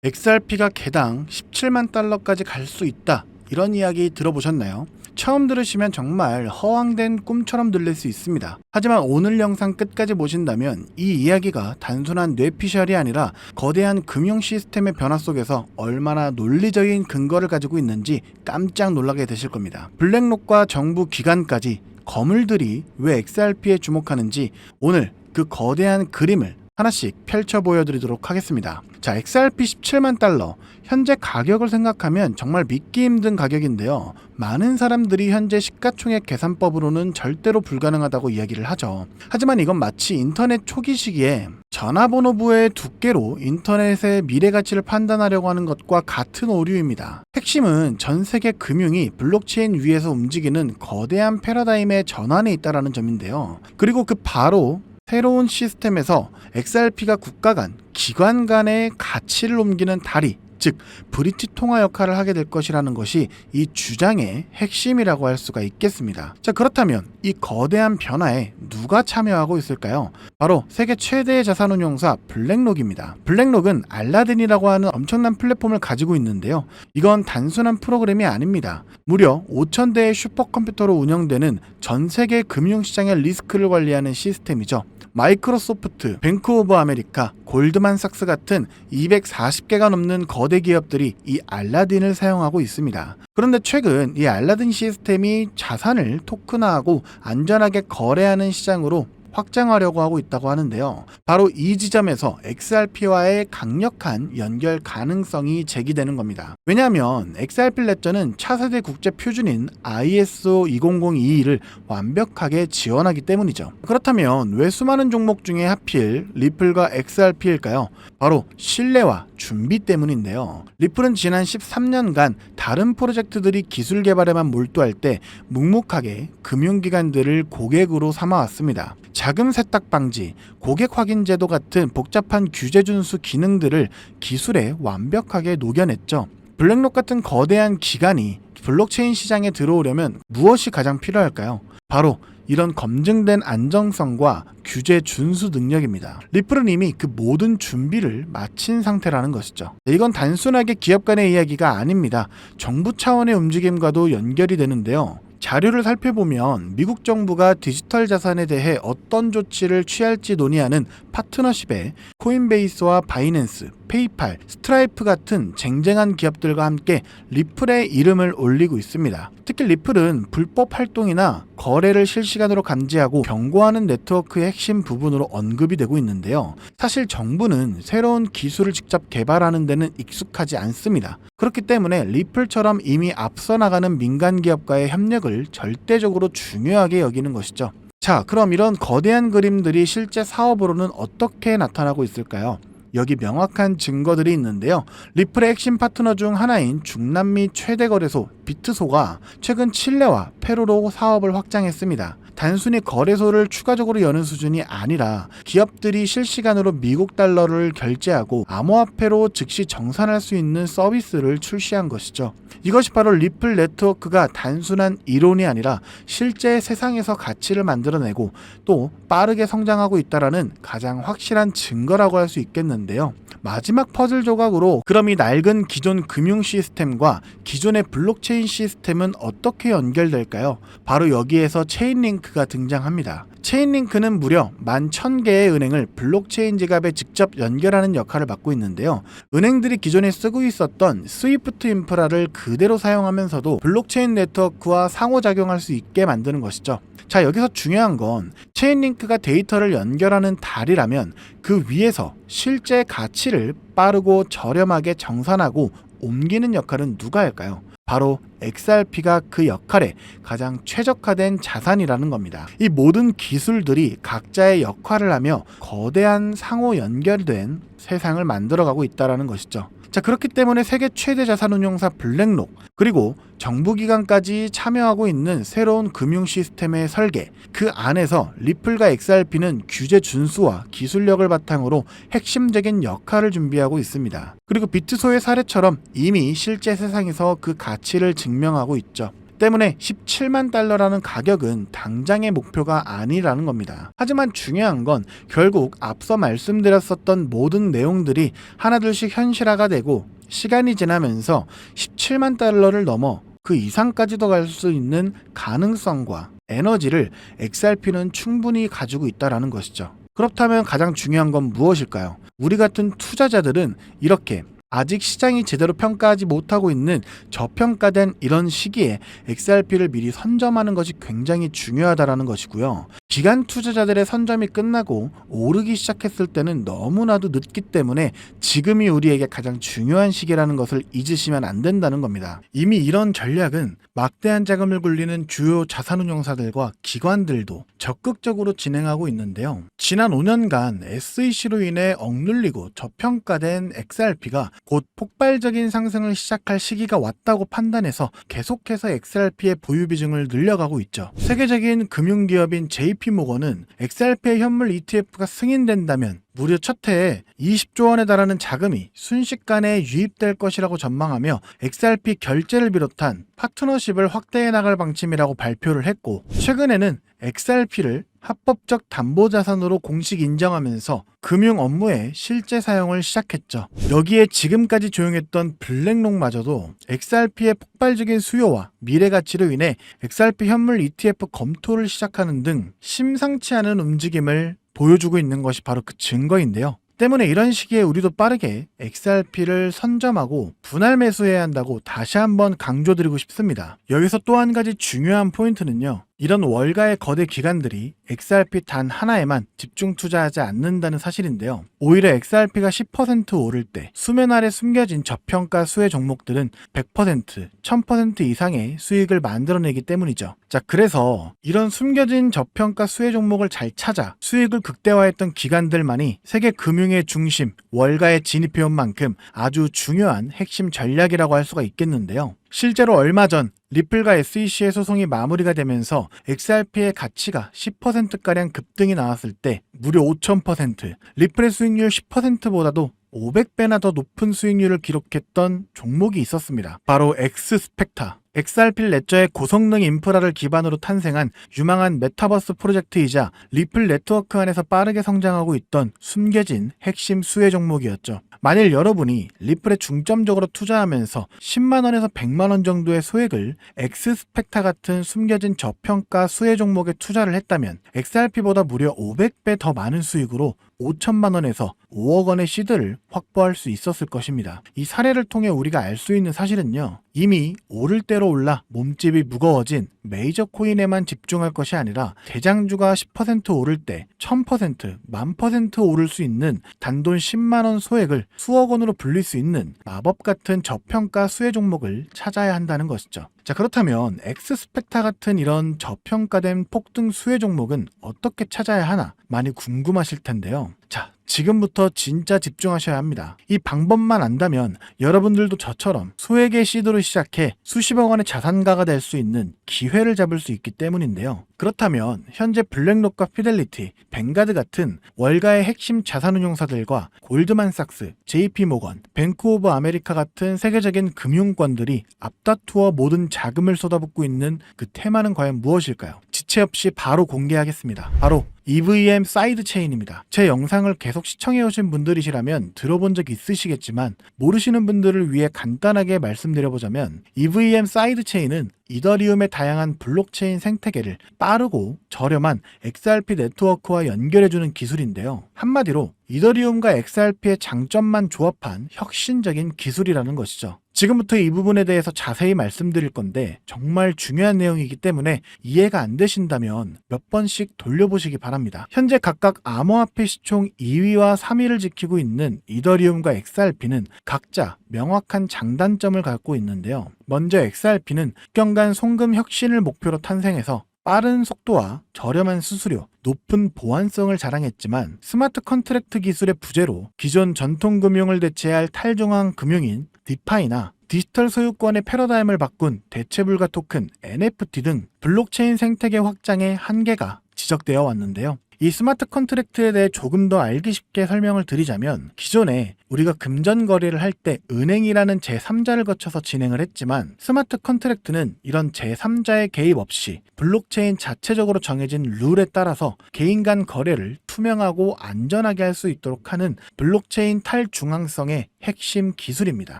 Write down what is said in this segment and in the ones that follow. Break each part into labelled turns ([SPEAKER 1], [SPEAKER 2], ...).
[SPEAKER 1] XRP가 개당 17만 달러까지 갈 수 있다. 이런 이야기 들어보셨나요? 처음 들으시면 정말 허황된 꿈처럼 들릴 수 있습니다. 하지만 오늘 영상 끝까지 보신다면 이 이야기가 단순한 뇌피셜이 아니라 거대한 금융 시스템의 변화 속에서 얼마나 논리적인 근거를 가지고 있는지 깜짝 놀라게 되실 겁니다. 블랙록과 정부 기관까지 거물들이 왜 XRP에 주목하는지 오늘 그 거대한 그림을 하나씩 펼쳐 보여드리도록 하겠습니다. 자, XRP 17만 달러. 현재 가격을 생각하면 정말 믿기 힘든 가격인데요. 많은 사람들이 현재 시가총액 계산법으로는 절대로 불가능하다고 이야기를 하죠. 하지만 이건 마치 인터넷 초기 시기에 전화번호부의 두께로 인터넷의 미래 가치를 판단하려고 하는 것과 같은 오류입니다. 핵심은 전 세계 금융이 블록체인 위에서 움직이는 거대한 패러다임의 전환에 있다는 점인데요. 그리고 그 바로 새로운 시스템에서 XRP가 국가 간, 기관 간의 가치를 옮기는 다리, 즉 브릿지 통화 역할을 하게 될 것이라는 것이 이 주장의 핵심이라고 할 수가 있겠습니다. 자, 그렇다면 이 거대한 변화에 누가 참여하고 있을까요? 바로 세계 최대의 자산운용사 블랙록입니다. 블랙록은 알라딘이라고 하는 엄청난 플랫폼을 가지고 있는데요. 이건 단순한 프로그램이 아닙니다. 무려 5,000대의 슈퍼컴퓨터로 운영되는 전 세계 금융시장의 리스크를 관리하는 시스템이죠. 마이크로소프트, 뱅크 오브 아메리카, 골드만삭스 같은 240개가 넘는 거대 기업들이 이 알라딘을 사용하고 있습니다. 그런데 최근 이 알라딘 시스템이 자산을 토큰화하고 안전하게 거래하는 시장으로 확장하려고 하고 있다고 하는데요. 바로 이 지점에서 XRP와의 강력한 연결 가능성이 제기되는 겁니다. 왜냐하면 XRP 레저는 차세대 국제 표준인 ISO 20022를 완벽하게 지원하기 때문이죠. 그렇다면 왜 수많은 종목 중에 하필 리플과 XRP일까요? 바로 신뢰와 준비 때문인데요. 리플은 지난 13년간 다른 프로젝트들이 기술 개발에만 몰두할 때 묵묵하게 금융기관들을 고객으로 삼아왔습니다. 자금 세탁 방지, 고객 확인 제도 같은 복잡한 규제 준수 기능들을 기술에 완벽하게 녹여냈죠. 블랙록 같은 거대한 기관이 블록체인 시장에 들어오려면 무엇이 가장 필요할까요? 바로 이런 검증된 안정성과 규제 준수 능력입니다. 리플은 이미 그 모든 준비를 마친 상태라는 것이죠. 이건 단순하게 기업 간의 이야기가 아닙니다. 정부 차원의 움직임과도 연결이 되는데요. 자료를 살펴보면 미국 정부가 디지털 자산에 대해 어떤 조치를 취할지 논의하는 파트너십에 코인베이스와 바이낸스, 페이팔, 스트라이프 같은 쟁쟁한 기업들과 함께 리플의 이름을 올리고 있습니다. 특히 리플은 불법 활동이나 거래를 실시간으로 감지하고 경고하는 네트워크의 핵심 부분으로 언급이 되고 있는데요. 사실 정부는 새로운 기술을 직접 개발하는 데는 익숙하지 않습니다. 그렇기 때문에 리플처럼 이미 앞서 나가는 민간 기업과의 협력을 절대적으로 중요하게 여기는 것이죠. 자, 그럼 이런 거대한 그림들이 실제 사업으로는 어떻게 나타나고 있을까요? 여기 명확한 증거들이 있는데요. 리플의 핵심 파트너 중 하나인 중남미 최대 거래소 비트소가 최근 칠레와 페루로 사업을 확장했습니다. 단순히 거래소를 추가적으로 여는 수준이 아니라 기업들이 실시간으로 미국 달러를 결제하고 암호화폐로 즉시 정산할 수 있는 서비스를 출시한 것이죠. 이것이 바로 리플 네트워크가 단순한 이론이 아니라 실제 세상에서 가치를 만들어내고 또 빠르게 성장하고 있다는 가장 확실한 증거라고 할 수 있겠는데요. 마지막 퍼즐 조각으로 그럼 이 낡은 기존 금융 시스템과 기존의 블록체인 시스템은 어떻게 연결될까요? 바로 여기에서 체인링크가 등장합니다. 체인링크는 무려 11,000개의 은행을 블록체인 지갑에 직접 연결하는 역할을 맡고 있는데요. 은행들이 기존에 쓰고 있었던 스위프트 인프라를 그대로 사용하면서도 블록체인 네트워크와 상호작용할 수 있게 만드는 것이죠. 자, 여기서 중요한 건 체인링크가 데이터를 연결하는 다리라면 그 위에서 실제 가치를 빠르고 저렴하게 정산하고 옮기는 역할은 누가 할까요? 바로 XRP가 그 역할에 가장 최적화된 자산이라는 겁니다. 이 모든 기술들이 각자의 역할을 하며 거대한 상호 연결된 세상을 만들어가고 있다는 것이죠. 자, 그렇기 때문에 세계 최대 자산운용사 블랙록 그리고 정부기관까지 참여하고 있는 새로운 금융 시스템의 설계, 그 안에서 리플과 XRP는 규제 준수와 기술력을 바탕으로 핵심적인 역할을 준비하고 있습니다. 그리고 비트소의 사례처럼 이미 실제 세상에서 그 가치를 증명하고 있죠. 때문에 17만 달러라는 가격은 당장의 목표가 아니라는 겁니다. 하지만 중요한 건 결국 앞서 말씀드렸었던 모든 내용들이 하나둘씩 현실화가 되고 시간이 지나면서 17만 달러를 넘어 그 이상까지도 갈 수 있는 가능성과 에너지를 XRP는 충분히 가지고 있다는 것이죠. 그렇다면 가장 중요한 건 무엇일까요? 우리 같은 투자자들은 이렇게 아직 시장이 제대로 평가하지 못하고 있는 저평가된 이런 시기에 XRP를 미리 선점하는 것이 굉장히 중요하다는 것이고요. 기관 투자자들의 선점이 끝나고 오르기 시작했을 때는 너무나도 늦기 때문에 지금이 우리에게 가장 중요한 시기라는 것을 잊으시면 안 된다는 겁니다. 이미 이런 전략은 막대한 자금을 굴리는 주요 자산운용사들과 기관들도 적극적으로 진행하고 있는데요. 지난 5년간 SEC로 인해 억눌리고 저평가된 XRP가 곧 폭발적인 상승을 시작할 시기가 왔다고 판단해서 계속해서 XRP의 보유 비중을 늘려가고 있죠. 세계적인 금융기업인 JP모건은 XRP의 현물 ETF가 승인된다면 무려 첫 해에 20조 원에 달하는 자금이 순식간에 유입될 것이라고 전망하며 XRP 결제를 비롯한 파트너십을 확대해 나갈 방침이라고 발표를 했고, 최근에는 XRP를 합법적 담보자산으로 공식 인정하면서 금융 업무에 실제 사용을 시작했죠. 여기에 지금까지 조용했던 블랙록마저도 XRP의 폭발적인 수요와 미래 가치로 인해 XRP 현물 ETF 검토를 시작하는 등 심상치 않은 움직임을 보여주고 있는 것이 바로 그 증거인데요. 때문에 이런 시기에 우리도 빠르게 XRP를 선점하고 분할 매수해야 한다고 다시 한번 강조드리고 싶습니다. 여기서 또 한 가지 중요한 포인트는요. 이런 월가의 거대 기관들이 XRP 단 하나에만 집중 투자하지 않는다는 사실인데요. 오히려 XRP가 10% 오를 때 수면 아래 숨겨진 저평가 수혜 종목들은 100%, 1000% 이상의 수익을 만들어내기 때문이죠. 자, 그래서 이런 숨겨진 저평가 수혜 종목을 잘 찾아 수익을 극대화했던 기관들만이 세계 금융의 중심, 월가에 진입해온 만큼 아주 중요한 핵심 전략이라고 할 수가 있겠는데요. 실제로 얼마 전 리플과 SEC의 소송이 마무리가 되면서 XRP의 가치가 10%가량 급등이 나왔을 때 무려 5000%, 리플의 수익률 10%보다도 500배나 더 높은 수익률을 기록했던 종목이 있었습니다. 바로 엑스스펙타. XRP 레저의 고성능 인프라를 기반으로 탄생한 유망한 메타버스 프로젝트이자 리플 네트워크 안에서 빠르게 성장하고 있던 숨겨진 핵심 수혜 종목이었죠. 만일 여러분이 리플에 중점적으로 투자하면서 10만원에서 100만원 정도의 소액을 엑스스펙타 같은 숨겨진 저평가 수혜 종목에 투자를 했다면 XRP보다 무려 500배 더 많은 수익으로 5천만원에서 5억 원의 시드를 확보할 수 있었을 것입니다. 이 사례를 통해 우리가 알 수 있는 사실은요. 이미 오를 대로 올라 몸집이 무거워진 메이저 코인에만 집중할 것이 아니라 대장주가 10% 오를 때 1000%, 10,000% 오를 수 있는 단돈 10만원 소액을 수억 원으로 불릴 수 있는 마법 같은 저평가 수혜 종목을 찾아야 한다는 것이죠. 자, 그렇다면 엑스스펙타 같은 이런 저평가된 폭등 수혜 종목은 어떻게 찾아야 하나 많이 궁금하실 텐데요. 자, 지금부터 진짜 집중하셔야 합니다. 이 방법만 안다면 여러분들도 저처럼 소액의 시드로 시작해 수십억 원의 자산가가 될 수 있는 기회를 잡을 수 있기 때문인데요. 그렇다면 현재 블랙록과 피델리티, 뱅가드 같은 월가의 핵심 자산운용사들과 골드만삭스, JP모건, 뱅크 오브 아메리카 같은 세계적인 금융권들이 앞다투어 모든 자금을 쏟아붓고 있는 그 테마는 과연 무엇일까요? 지체 없이 바로 공개하겠습니다. 바로 EVM 사이드 체인입니다. 제 영상을 계속 시청해오신 분들이시라면 들어본 적 있으시겠지만 모르시는 분들을 위해 간단하게 말씀드려보자면 EVM 사이드 체인은 이더리움의 다양한 블록체인 생태계를 빠르고 저렴한 XRP 네트워크와 연결해주는 기술인데요. 한마디로 이더리움과 XRP의 장점만 조합한 혁신적인 기술이라는 것이죠. 지금부터 이 부분에 대해서 자세히 말씀드릴 건데 정말 중요한 내용이기 때문에 이해가 안 되신다면 몇 번씩 돌려보시기 바랍니다. 현재 각각 암호화폐 시총 2위와 3위를 지키고 있는 이더리움과 XRP는 각자 명확한 장단점을 갖고 있는데요. 먼저 XRP는 수년간 송금 혁신을 목표로 탄생해서 빠른 속도와 저렴한 수수료, 높은 보안성을 자랑했지만 스마트 컨트랙트 기술의 부재로 기존 전통 금융을 대체할 탈중앙 금융인 디파이나 디지털 소유권의 패러다임을 바꾼 대체불가 토큰 NFT 등 블록체인 생태계 확장의 한계가 지적되어 왔는데요. 이 스마트 컨트랙트에 대해 조금 더 알기 쉽게 설명을 드리자면, 기존에 우리가 금전 거래를 할 때 은행이라는 제3자를 거쳐서 진행을 했지만, 스마트 컨트랙트는 이런 제3자의 개입 없이 블록체인 자체적으로 정해진 룰에 따라서 개인 간 거래를 투명하고 안전하게 할 수 있도록 하는 블록체인 탈중앙성의 핵심 기술입니다.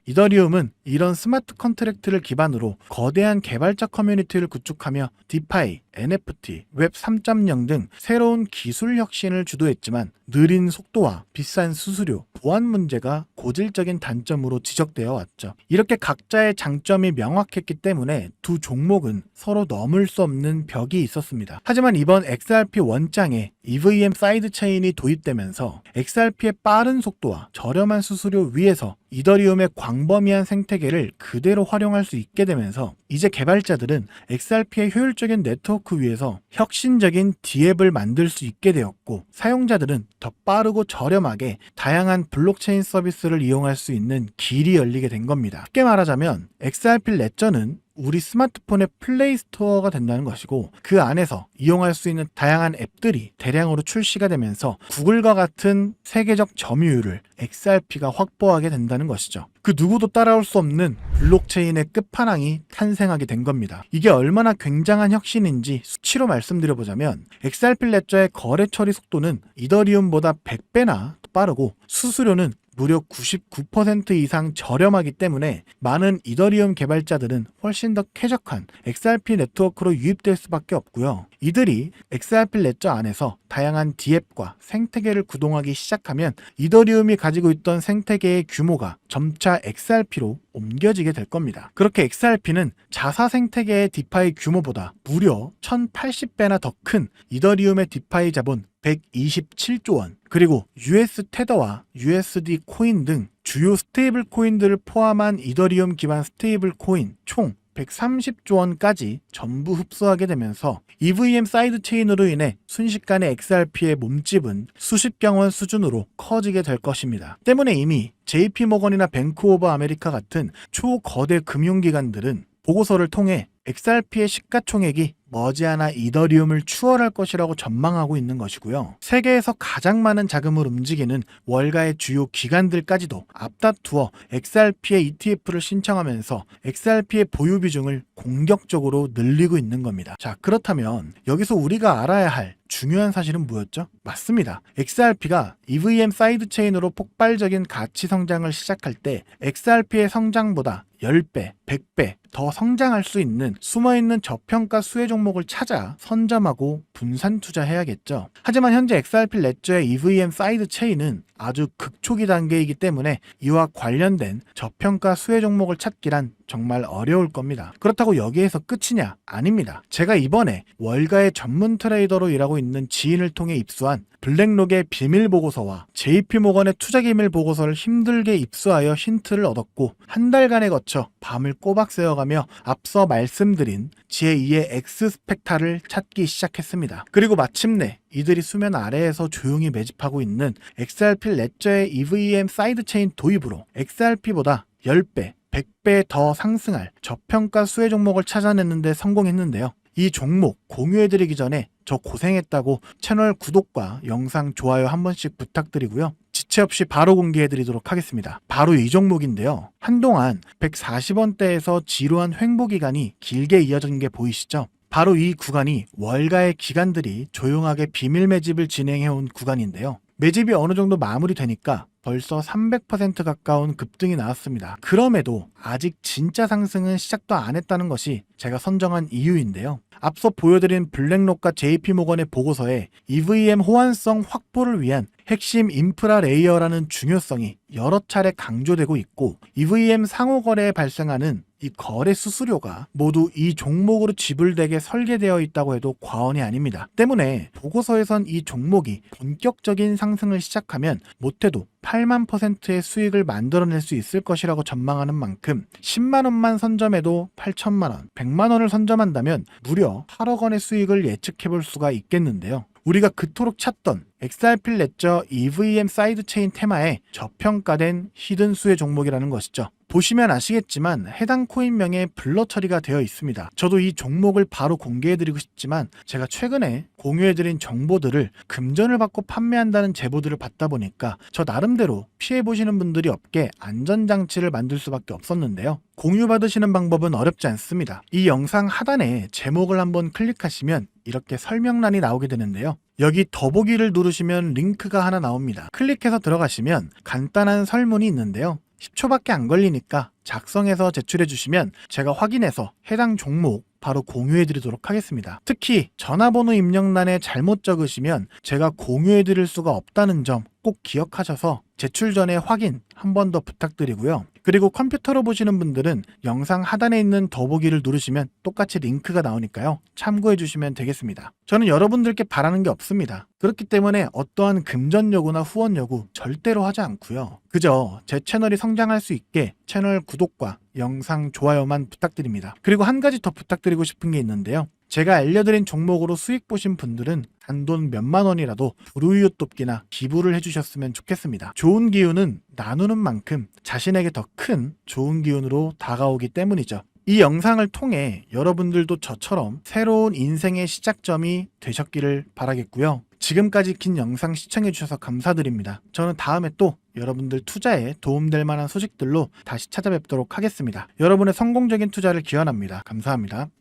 [SPEAKER 1] 이더리움은 이런 스마트 컨트랙트를 기반으로 거대한 개발자 커뮤니티를 구축하며 디파이, NFT, 웹 3.0 등 새로운 기술 혁신을 주도했지만, 느린 속도와 비싼 수수료, 보안 문제가 고질적인 단점으로 지적되어 왔죠. 이렇게 각자의 장점이 명확했기 때문에 두 종목은 서로 넘을 수 없는 벽이 있었습니다. 하지만 이번 XRP 원장에 EVM 사이드체인이 도입되면서 XRP의 빠른 속도와 저렴한 수수료 위에서 이더리움의 광범위한 생태계를 그대로 활용할 수 있게 되면서, 이제 개발자들은 XRP의 효율적인 네트워크 위에서 혁신적인 D앱을 만들 수 있게 되었고, 사용자들은 더 빠르고 저렴하게 다양한 블록체인 서비스를 이용할 수 있는 길이 열리게 된 겁니다. 쉽게 말하자면 XRP 레저는 우리 스마트폰의 플레이 스토어가 된다는 것이고, 그 안에서 이용할 수 있는 다양한 앱들이 대량으로 출시가 되면서 구글과 같은 세계적 점유율을 XRP가 확보하게 된다는 것이죠. 그 누구도 따라올 수 없는 블록체인의 끝판왕이 탄생하게 된 겁니다. 이게 얼마나 굉장한 혁신인지 수치로 말씀드려보자면, XRP 레저의 거래 처리 속도는 이더리움보다 100배나 빠르고, 수수료는 무려 99% 이상 저렴하기 때문에 많은 이더리움 개발자들은 훨씬 더 쾌적한 XRP 네트워크로 유입될 수밖에 없고요. 이들이 XRP 레저 안에서 다양한 D앱과 생태계를 구동하기 시작하면 이더리움이 가지고 있던 생태계의 규모가 점차 XRP로 옮겨지게 될 겁니다. 그렇게 XRP는 자사 생태계의 디파이 규모보다 무려 1080배나 더 큰 이더리움의 디파이 자본 127조 원, 그리고 US 테더와 USD 코인 등 주요 스테이블 코인들을 포함한 이더리움 기반 스테이블 코인 총 130조 원까지 전부 흡수하게 되면서 EVM 사이드 체인으로 인해 순식간에 XRP의 몸집은 수십경 원 수준으로 커지게 될 것입니다. 때문에 이미 JP모건이나 뱅크 오브 아메리카 같은 초거대 금융기관들은 보고서를 통해 XRP의 시가총액이 머지않아 이더리움을 추월할 것이라고 전망하고 있는 것이고요. 세계에서 가장 많은 자금을 움직이는 월가의 주요 기관들까지도 앞다투어 XRP의 ETF를 신청하면서 XRP의 보유 비중을 공격적으로 늘리고 있는 겁니다. 자, 그렇다면 여기서 우리가 알아야 할 중요한 사실은 뭐였죠? 맞습니다. XRP가 EVM 사이드 체인으로 폭발적인 가치 성장을 시작할 때 XRP의 성장보다 10배, 100배 더 성장할 수 있는 숨어있는 저평가 수혜 종목을 찾아 선점하고 분산 투자해야겠죠. 하지만 현재 XRP 레저의 EVM 사이드 체인은 아주 극초기 단계이기 때문에 이와 관련된 저평가 수혜 종목을 찾기란 정말 어려울 겁니다. 그렇다고 여기에서 끝이냐? 아닙니다. 제가 이번에 월가의 전문 트레이더로 일하고 있는 지인을 통해 입수한 블랙록의 비밀 보고서와 JP모건의 투자기밀 보고서를 힘들게 입수하여 힌트를 얻었고, 한 달간에 거쳐 밤을 꼬박 새어가며 앞서 말씀드린 제2의 엑스스펙타를 찾기 시작했습니다. 그리고 마침내 이들이 수면 아래에서 조용히 매집하고 있는 XRP 레저의 EVM 사이드체인 도입으로 XRP보다 10배, 100배 더 상승할 저평가 수혜 종목을 찾아내는데 성공했는데요. 이 종목 공유해드리기 전에 저 고생했다고 채널 구독과 영상 좋아요 한 번씩 부탁드리고요. 지체 없이 바로 공개해드리도록 하겠습니다. 바로 이 종목인데요. 한동안 140원대에서 지루한 횡보 기간이 길게 이어진 게 보이시죠? 바로 이 구간이 월가의 기관들이 조용하게 비밀 매집을 진행해온 구간인데요. 매집이 어느 정도 마무리되니까 벌써 300% 가까운 급등이 나왔습니다. 그럼에도 아직 진짜 상승은 시작도 안 했다는 것이 제가 선정한 이유인데요. 앞서 보여드린 블랙록과 JP모건의 보고서에 EVM 호환성 확보를 위한 핵심 인프라 레이어라는 중요성이 여러 차례 강조되고 있고, EVM 상호 거래에 발생하는 이 거래 수수료가 모두 이 종목으로 지불되게 설계되어 있다고 해도 과언이 아닙니다. 때문에 보고서에선 이 종목이 본격적인 상승을 시작하면 못해도 8만%의 수익을 만들어낼 수 있을 것이라고 전망하는 만큼 10만원만 선점해도 8천만원, 100만원을 선점한다면 무려 8억 원의 수익을 예측해볼 수가 있겠는데요. 우리가 그토록 찾던 XRP 레저 EVM 사이드체인 테마의 저평가된 히든 수혜 종목이라는 것이죠. 보시면 아시겠지만 해당 코인명에 블러 처리가 되어 있습니다. 저도 이 종목을 바로 공개해드리고 싶지만 제가 최근에 공유해드린 정보들을 금전을 받고 판매한다는 제보들을 받다 보니까 저 나름대로 피해보시는 분들이 없게 안전장치를 만들 수밖에 없었는데요. 공유받으시는 방법은 어렵지 않습니다. 이 영상 하단에 제목을 한번 클릭하시면 이렇게 설명란이 나오게 되는데요. 여기 더보기를 누르시면 링크가 하나 나옵니다. 클릭해서 들어가시면 간단한 설문이 있는데요. 10초밖에 안 걸리니까 작성해서 제출해 주시면 제가 확인해서 해당 종목 바로 공유해 드리도록 하겠습니다. 특히 전화번호 입력란에 잘못 적으시면 제가 공유해 드릴 수가 없다는 점 꼭 기억하셔서 제출 전에 확인 한 번 더 부탁드리고요. 그리고 컴퓨터로 보시는 분들은 영상 하단에 있는 더보기를 누르시면 똑같이 링크가 나오니까요. 참고해 주시면 되겠습니다. 저는 여러분들께 바라는 게 없습니다. 그렇기 때문에 어떠한 금전 요구나 후원 요구 절대로 하지 않고요. 그저 제 채널이 성장할 수 있게 채널 구독과 영상 좋아요만 부탁드립니다. 그리고 한 가지 더 부탁드리고 싶은 게 있는데요. 제가 알려드린 종목으로 수익 보신 분들은 단돈 몇만 원이라도 불우이웃 돕기나 기부를 해주셨으면 좋겠습니다. 좋은 기운은 나누는 만큼 자신에게 더 큰 좋은 기운으로 다가오기 때문이죠. 이 영상을 통해 여러분들도 저처럼 새로운 인생의 시작점이 되셨기를 바라겠고요. 지금까지 긴 영상 시청해주셔서 감사드립니다. 저는 다음에 또 여러분들 투자에 도움될 만한 소식들로 다시 찾아뵙도록 하겠습니다. 여러분의 성공적인 투자를 기원합니다. 감사합니다.